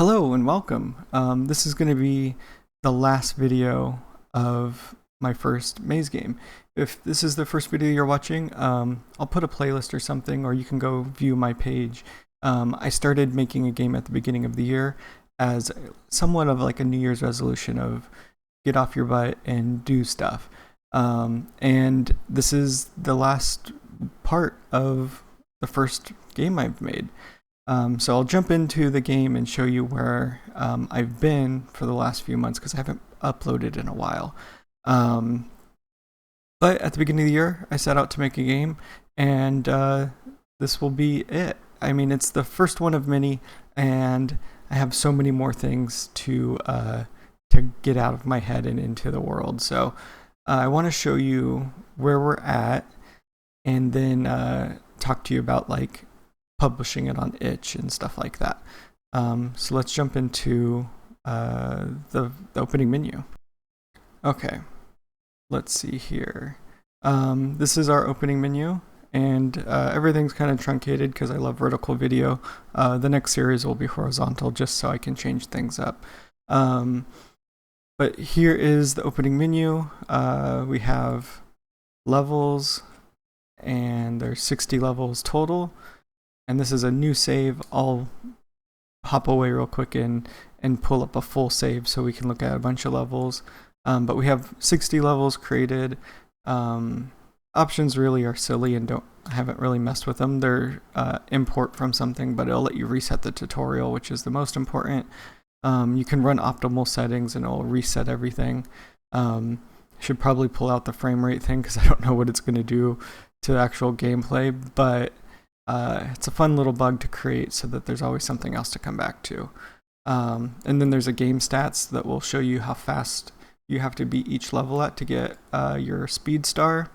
Hello and welcome. This is going to be the last video of my first Maze game. If this is the first video you're watching, I'll put a playlist or something, or you can go view my page. I started making a game at the beginning of the year as somewhat of like a New Year's resolution of get off your butt and do stuff. And this is the last part of the first game I've made. So I'll jump into the game and show you where I've been for the last few months because I haven't uploaded in a while. But at the beginning of the year, I set out to make a game, and this will be it. I mean, it's the first one of many, and I have so many more things to get out of my head and into the world. So I want to show you where we're at, and then talk to you about like publishing it on itch and stuff like that. So let's jump into the opening menu. Okay, let's see here. This is our opening menu, and everything's kind of truncated because I love vertical video. The next series will be horizontal just so I can change things up. But here is the opening menu. We have levels, and there's 60 levels total. And this is a new save. I'll hop away real quick and pull up a full save so we can look at a bunch of levels. But we have 60 levels created. Options really are silly and I haven't really messed with them. They're import from something, but it'll let you reset the tutorial, which is the most important. You can run optimal settings and it'll reset everything. Should probably pull out the frame rate thing because I don't know what it's going to do to actual gameplay, but it's a fun little bug to create so that there's always something else to come back to. And then there's a game stats that will show you how fast you have to beat each level at to get your speed star.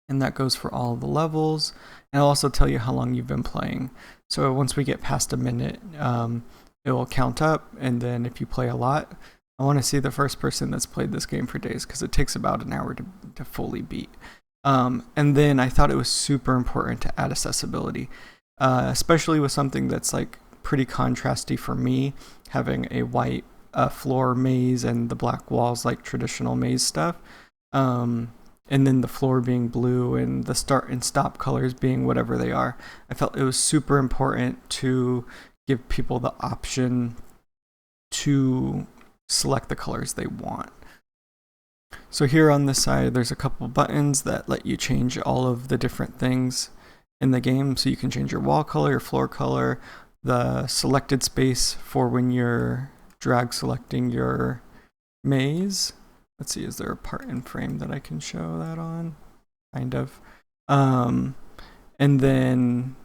And that goes for all the levels. And it'll also tell you how long you've been playing. So once we get past a minute, it will count up. And then if you play a lot, I want to see the first person that's played this game for days because it takes about an hour to fully beat. And then I thought it was super important to add accessibility, especially with something that's like pretty contrasty for me, having a white floor maze and the black walls like traditional maze stuff, and then the floor being blue and the start and stop colors being whatever they are. I felt it was super important to give people the option to select the colors they want. So here on this side, there's a couple buttons that let you change all of the different things in the game. So you can change your wall color, your floor color, the selected space for when you're drag selecting your maze. Let's see, is there a part in frame that I can show that on? Kind of. And then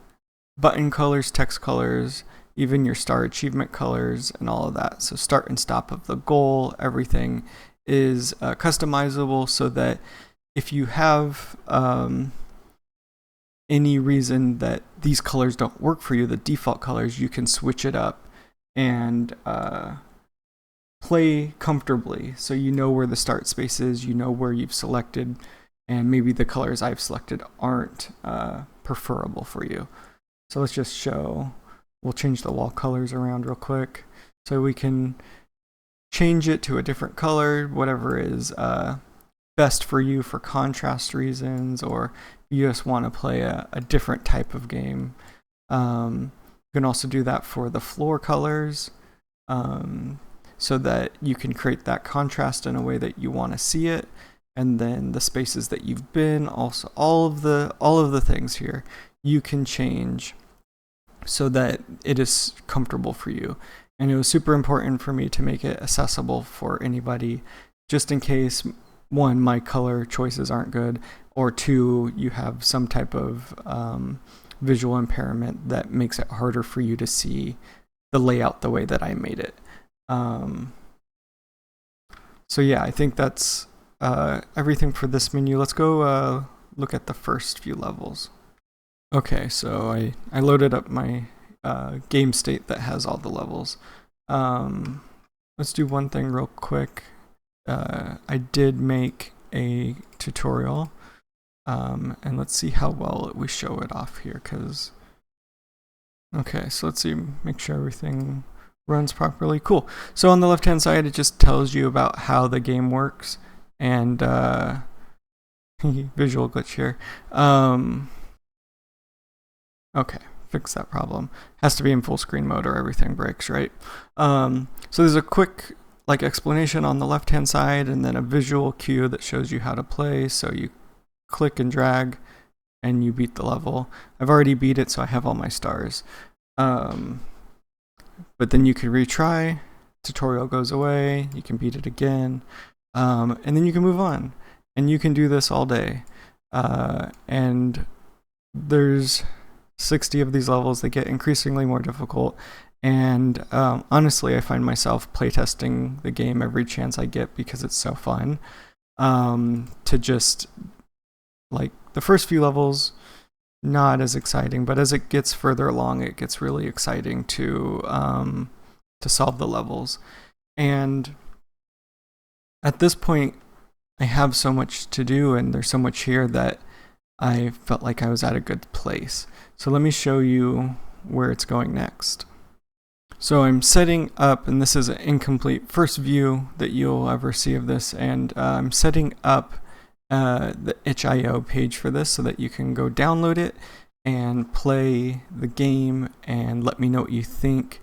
button colors, text colors, even your star achievement colors and all of that. So start and stop of the goal, everything is customizable so that if you have any reason that these colors don't work for you, the default colors, you can switch it up and play comfortably. So you know where the start space is, you know where you've selected, and maybe the colors I've selected aren't preferable for you. So let's just show, we'll change the wall colors around real quick so we can change it to a different color, whatever is best for you for contrast reasons, or you just want to play a different type of game. You can also do that for the floor colors, so that you can create that contrast in a way that you want to see it. And then the spaces that you've been, also all of the things here you can change so that it is comfortable for you. And it was super important for me to make it accessible for anybody, just in case, one, my color choices aren't good, or two, you have some type of visual impairment that makes it harder for you to see the layout the way that I made it. So yeah, I think that's everything for this menu. Let's go look at the first few levels. Okay, so I loaded up my game state that has all the levels. Let's do one thing real quick. I did make a tutorial, and let's see how well we show it off here, because okay, so let's see, make sure everything runs properly. Cool. So on the left hand side, it just tells you about how the game works, and visual glitch here. Okay, fix that problem. Has to be in full screen mode or everything breaks, right? So there's a quick explanation on the left hand side, and then a visual cue that shows you how to play. So you click and drag and you beat the level. I've already beat it, so I have all my stars. But then you can retry, tutorial goes away, you can beat it again, and then you can move on. And you can do this all day. And there's 60 of these levels. They get increasingly more difficult. And honestly, I find myself playtesting the game every chance I get because it's so fun. To just, the first few levels, not as exciting, but as it gets further along, it gets really exciting to solve the levels. And at this point, I have so much to do, and there's so much here that I felt like I was at a good place. So let me show you where it's going next. So I'm setting up, and this is an incomplete first view that you'll ever see of this, and I'm setting up the itch.io page for this so that you can go download it and play the game and let me know what you think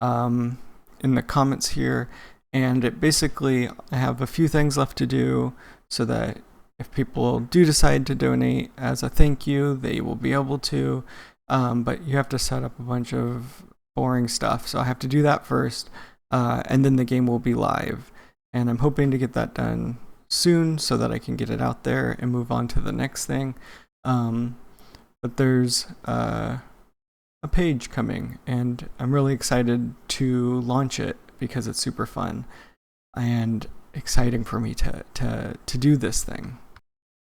in the comments here. And it basically, I have a few things left to do so that if people do decide to donate as a thank you, they will be able to, but you have to set up a bunch of boring stuff. So I have to do that first, and then the game will be live. And I'm hoping to get that done soon so that I can get it out there and move on to the next thing. But there's a page coming, and I'm really excited to launch it because it's super fun and exciting for me to do this thing.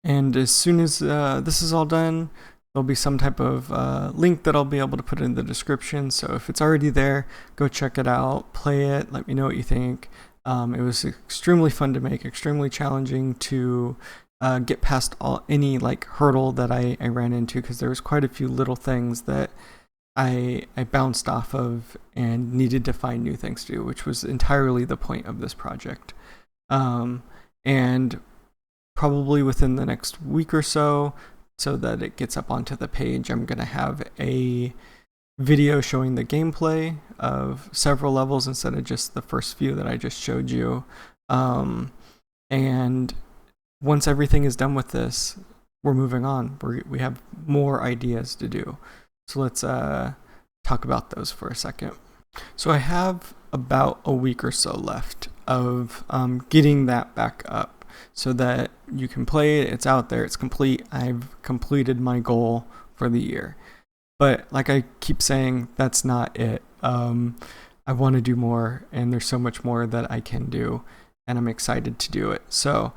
And as soon as this is all done, there'll be some type of link that I'll be able to put in the description. So if it's already there, go check it out, play it, let me know what you think. It was extremely fun to make, extremely challenging to get past any hurdle that I ran into, because there was quite a few little things that I bounced off of and needed to find new things to do, which was entirely the point of this project. And probably within the next week or so that it gets up onto the page, I'm going to have a video showing the gameplay of several levels instead of just the first few that I just showed you. And once everything is done with this, we're moving on. We have more ideas to do. So let's talk about those for a second. So I have about a week or so left of getting that back up so that you can play it. It's out there. It's complete. I've completed my goal for the year. But like I keep saying, that's not it. I want to do more, and there's so much more that I can do, and I'm excited to do it. So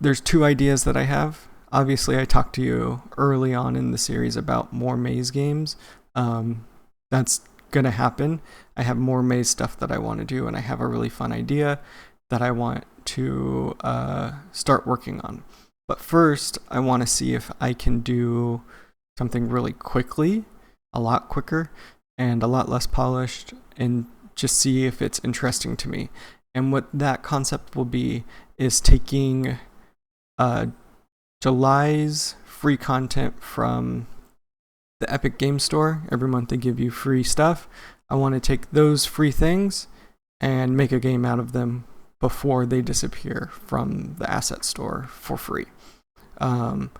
there's two ideas that I have. Obviously, I talked to you early on in the series about more Maze games. That's going to happen. I have more Maze stuff that I want to do, and I have a really fun idea that I want to start working on. But first, I want to see if I can do something really quickly, a lot quicker, and a lot less polished, and just see if it's interesting to me. And what that concept will be is taking July's free content from the Epic Game Store. Every month they give you free stuff. I want to take those free things and make a game out of them before they disappear from the asset store for free. And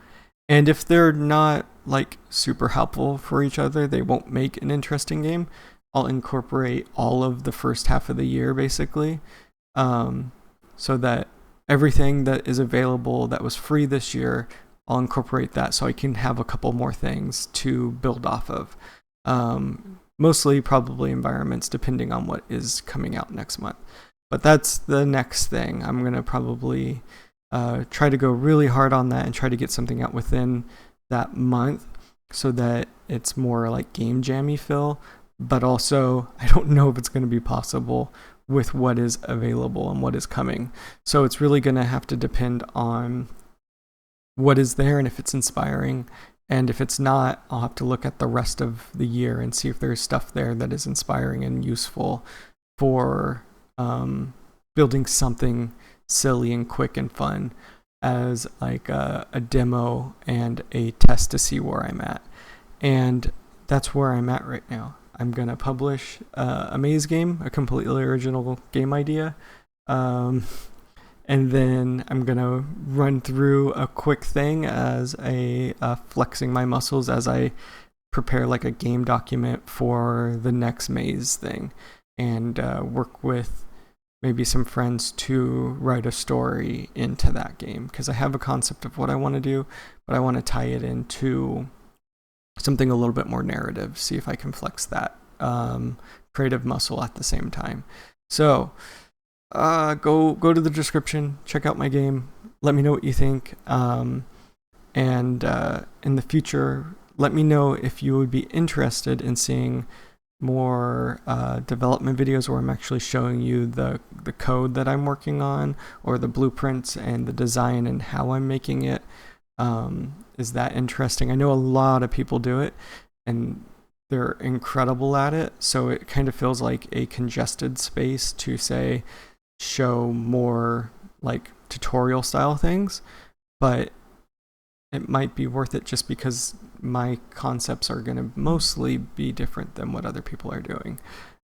if they're not super helpful for each other, they won't make an interesting game. I'll incorporate all of the first half of the year basically, so that everything that is available that was free this year, I'll incorporate that so I can have a couple more things to build off of. Mostly probably environments, depending on what is coming out next month. But that's the next thing. I'm going to probably try to go really hard on that and try to get something out within that month so that it's more like game jammy feel. But also, I don't know if it's going to be possible with what is available and what is coming. So it's really going to have to depend on what is there and if it's inspiring And if it's not, I'll have to look at the rest of the year and see if there's stuff there that is inspiring and useful for building something silly and quick and fun as like a demo and a test to see where I'm at. And that's where I'm at right now. I'm going to publish a Amaze game, a completely original game idea. And then I'm going to run through a quick thing as a flexing my muscles as I prepare like a game document for the next Maze thing, and work with maybe some friends to write a story into that game, because I have a concept of what I want to do, but I want to tie it into something a little bit more narrative, see if I can flex that creative muscle at the same time. So go to the description, check out my game, let me know what you think, and in the future, let me know if you would be interested in seeing more development videos where I'm actually showing you the code that I'm working on, or the blueprints and the design and how I'm making it. Is that interesting? I know a lot of people do it and they're incredible at it, so it kind of feels like a congested space to say show more like tutorial style things, but it might be worth it just because my concepts are going to mostly be different than what other people are doing.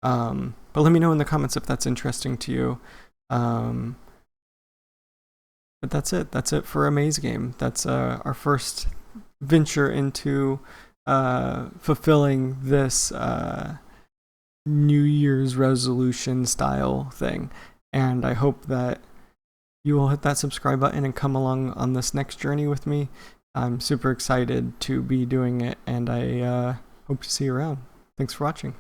But let me know in the comments if that's interesting to you. But that's it. That's it for Amaze game. That's our first venture into fulfilling this New Year's resolution style thing. And I hope that you will hit that subscribe button and come along on this next journey with me. I'm super excited to be doing it, and I hope to see you around. Thanks for watching.